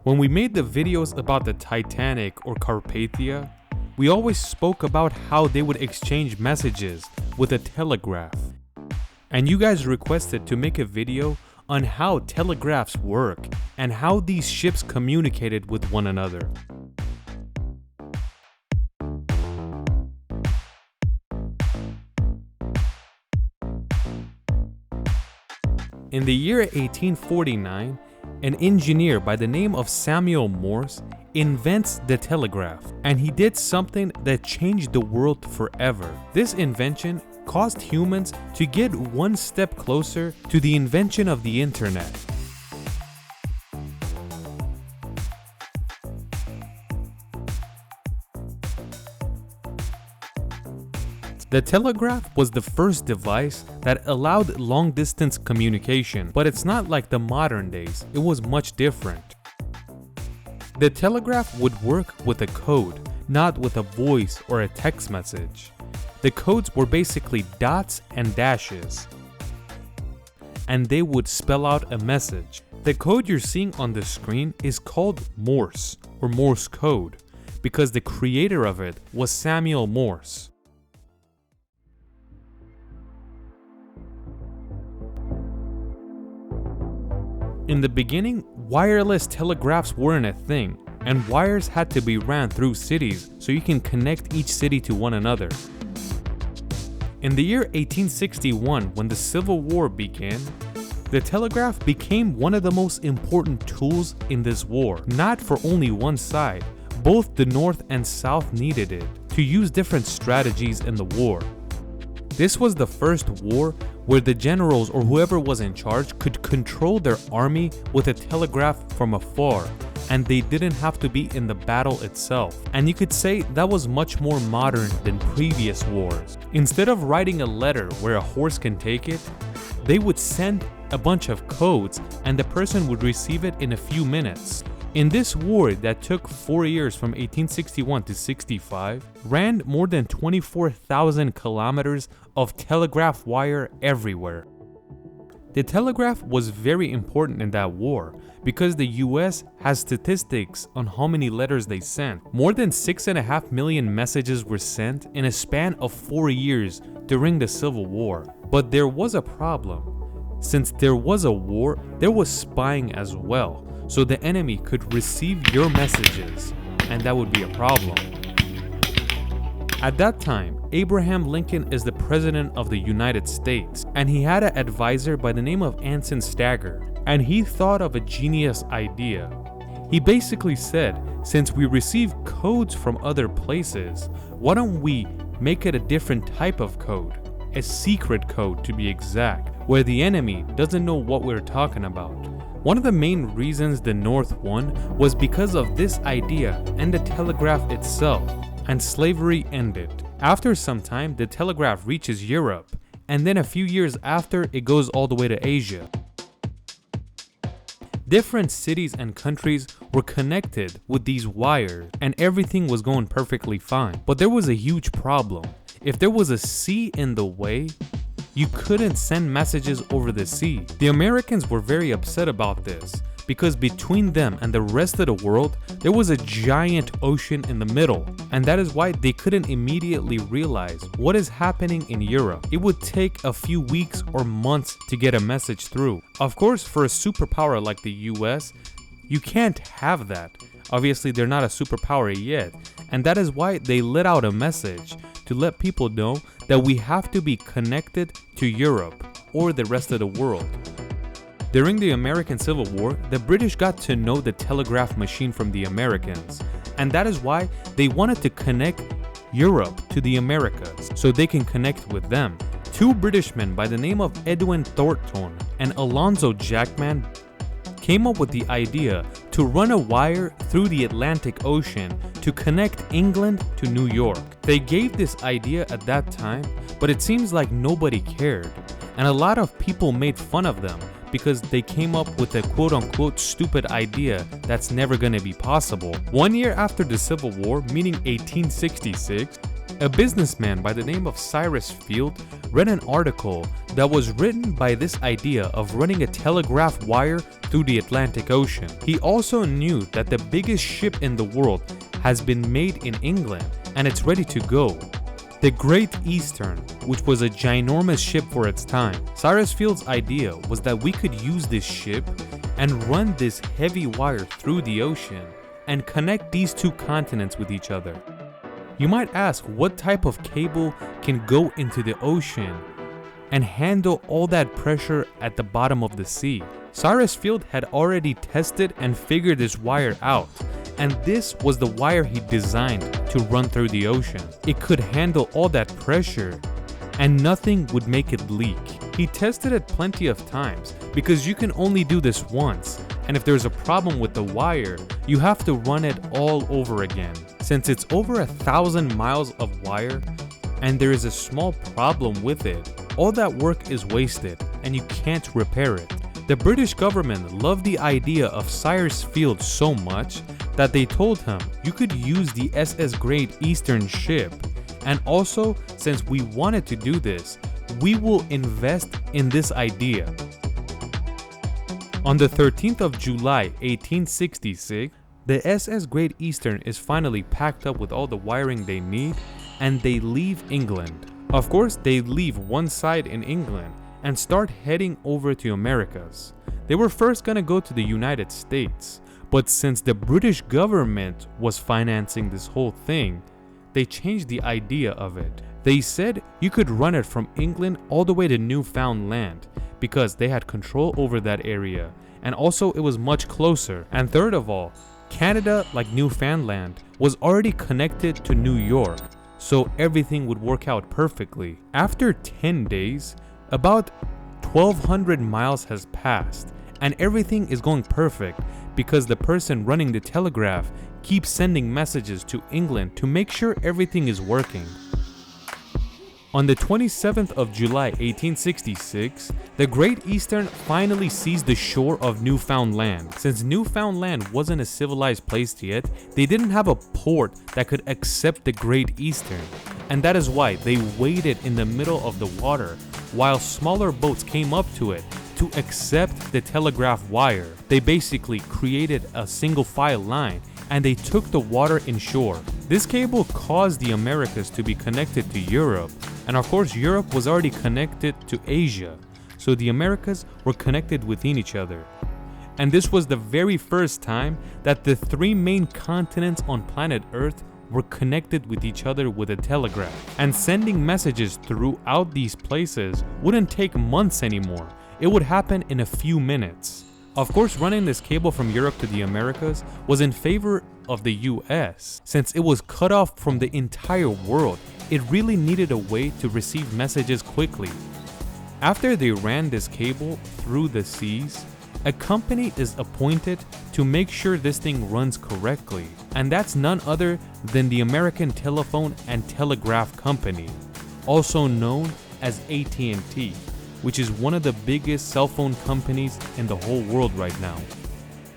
When we made the videos about the Titanic or Carpathia, we always spoke about how they would exchange messages with a telegraph. And you guys requested to make a video on how telegraphs work and how these ships communicated with one another. In the year 1849, an engineer by the name of Samuel Morse invents the telegraph, and he did something that changed the world forever. This invention caused humans to get one step closer to the invention of the internet. The telegraph was the first device that allowed long-distance communication, but it's not like the modern days. It was much different. The telegraph would work with a code, not with a voice or a text message. The codes were basically dots and dashes, and they would spell out a message. The code you're seeing on the screen is called Morse, or Morse code, because the creator of it was Samuel Morse. In the beginning, wireless telegraphs weren't a thing, and wires had to be ran through cities so you can connect each city to one another. In the year 1861, when the Civil War began, the telegraph became one of the most important tools in this war. Not for only one side, both the North and South needed it to use different strategies in the war. This was the first war where the generals or whoever was in charge could control their army with a telegraph from afar, and they didn't have to be in the battle itself. And you could say that was much more modern than previous wars. Instead of writing a letter where a horse can take it, they would send a bunch of codes and the person would receive it in a few minutes. In this war that took 4 years from 1861 to 65, ran more than 24,000 kilometers of telegraph wire everywhere. The telegraph was very important in that war because the US has statistics on how many letters they sent. More than 6.5 million messages were sent in a span of 4 years during the Civil War. But there was a problem. Since there was a war, there was spying as well. So the enemy could receive your messages, and that would be a problem. At that time, Abraham Lincoln is the president of the United States, and he had an advisor by the name of Anson Stagger, and he thought of a genius idea. He basically said, since we receive codes from other places, why don't we make it a different type of code? A secret code to be exact, where the enemy doesn't know what we're talking about. One of the main reasons the North won was because of this idea and the telegraph itself, and slavery ended. After some time, the telegraph reaches Europe, and then a few years after, it goes all the way to Asia. Different cities and countries were connected with these wires, and everything was going perfectly fine. But there was a huge problem. If there was a sea in the way, you couldn't send messages over the sea. The Americans were very upset about this because between them and the rest of the world, there was a giant ocean in the middle, and that is why they couldn't immediately realize what is happening in Europe. It would take a few weeks or months to get a message through. Of course, for a superpower like the US, you can't have that. Obviously, they're not a superpower yet, and that is why they let out a message to let people know that we have to be connected to Europe or the rest of the world. During the American Civil War, the British got to know the telegraph machine from the Americans, and that is why they wanted to connect Europe to the Americas so they can connect with them. Two British men by the name of Edwin Thornton and Alonzo Jackman came up with the idea to run a wire through the Atlantic Ocean to connect England to New York. They gave this idea at that time, but it seems like nobody cared, and a lot of people made fun of them because they came up with a quote-unquote stupid idea that's never gonna be possible. 1 year after the Civil War, meaning 1866, A businessman by the name of Cyrus Field read an article that was written by this idea of running a telegraph wire through the Atlantic Ocean. He also knew that the biggest ship in the world has been made in England and it's ready to go. The Great Eastern, which was a ginormous ship for its time. Cyrus Field's idea was that we could use this ship and run this heavy wire through the ocean and connect these two continents with each other. You might ask, what type of cable can go into the ocean and handle all that pressure at the bottom of the sea? Cyrus Field had already tested and figured this wire out, and this was the wire he designed to run through the ocean. It could handle all that pressure and nothing would make it leak. He tested it plenty of times because you can only do this once, and if there's a problem with the wire, you have to run it all over again. Since it's over 1,000 miles of wire and there is a small problem with it, all that work is wasted and you can't repair it. The British government loved the idea of Cyrus Field so much that they told him, you could use the SS Great Eastern ship, and also, since we wanted to do this, we will invest in this idea. On the 13th of July 1866, the SS Great Eastern is finally packed up with all the wiring they need, and they leave England. Of course, they leave one side in England and start heading over to Americas. They were first gonna go to the United States, but since the British government was financing this whole thing, they changed the idea of it. They said you could run it from England all the way to Newfoundland because they had control over that area, and also it was much closer. And third of all, Canada, like Newfoundland, was already connected to New York, so everything would work out perfectly. After 10 days, about 1,200 miles has passed, and everything is going perfect because the person running the telegraph keeps sending messages to England to make sure everything is working. On the 27th of July 1866, the Great Eastern finally sees the shore of Newfoundland. Since Newfoundland wasn't a civilized place yet, they didn't have a port that could accept the Great Eastern, and that is why they waited in the middle of the water while smaller boats came up to it to accept the telegraph wire. They basically created a single file line and they took the water inshore. This cable caused the Americas to be connected to Europe, and of course Europe was already connected to Asia, so the Americas were connected within each other. And this was the very first time that the three main continents on planet Earth were connected with each other with a telegraph. And sending messages throughout these places wouldn't take months anymore. It would happen in a few minutes. Of course, running this cable from Europe to the Americas was in favor of the US. Since it was cut off from the entire world, it really needed a way to receive messages quickly. After they ran this cable through the seas, a company is appointed to make sure this thing runs correctly, and that's none other than the American Telephone and Telegraph Company, also known as AT&T, which is one of the biggest cell phone companies in the whole world right now.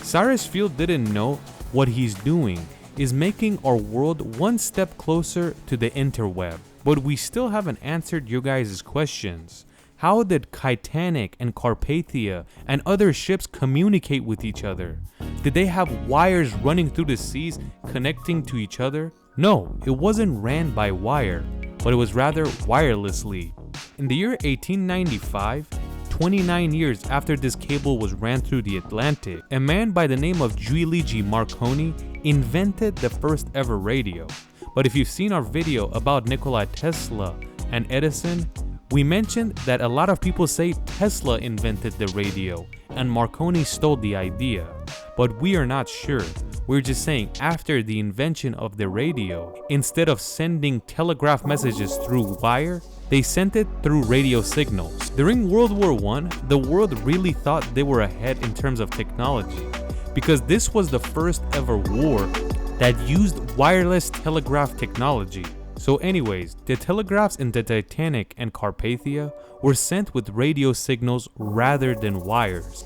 Cyrus Field didn't know what he's doing is making our world one step closer to the interweb, but we still haven't answered your guys' questions. How did Titanic and Carpathia and other ships communicate with each other? Did they have wires running through the seas connecting to each other? No, it wasn't ran by wire, but it was rather wirelessly. In the year 1895, 29 years after this cable was ran through the Atlantic, a man by the name of Luigi Marconi invented the first ever radio. But if you've seen our video about Nikola Tesla and Edison, we mentioned that a lot of people say Tesla invented the radio and Marconi stole the idea, but we are not sure. We're just saying after the invention of the radio, instead of sending telegraph messages through wire, they sent it through radio signals. During World War I, the world really thought they were ahead in terms of technology, because this was the first ever war that used wireless telegraph technology. So anyways, the telegraphs in the Titanic and Carpathia were sent with radio signals rather than wires.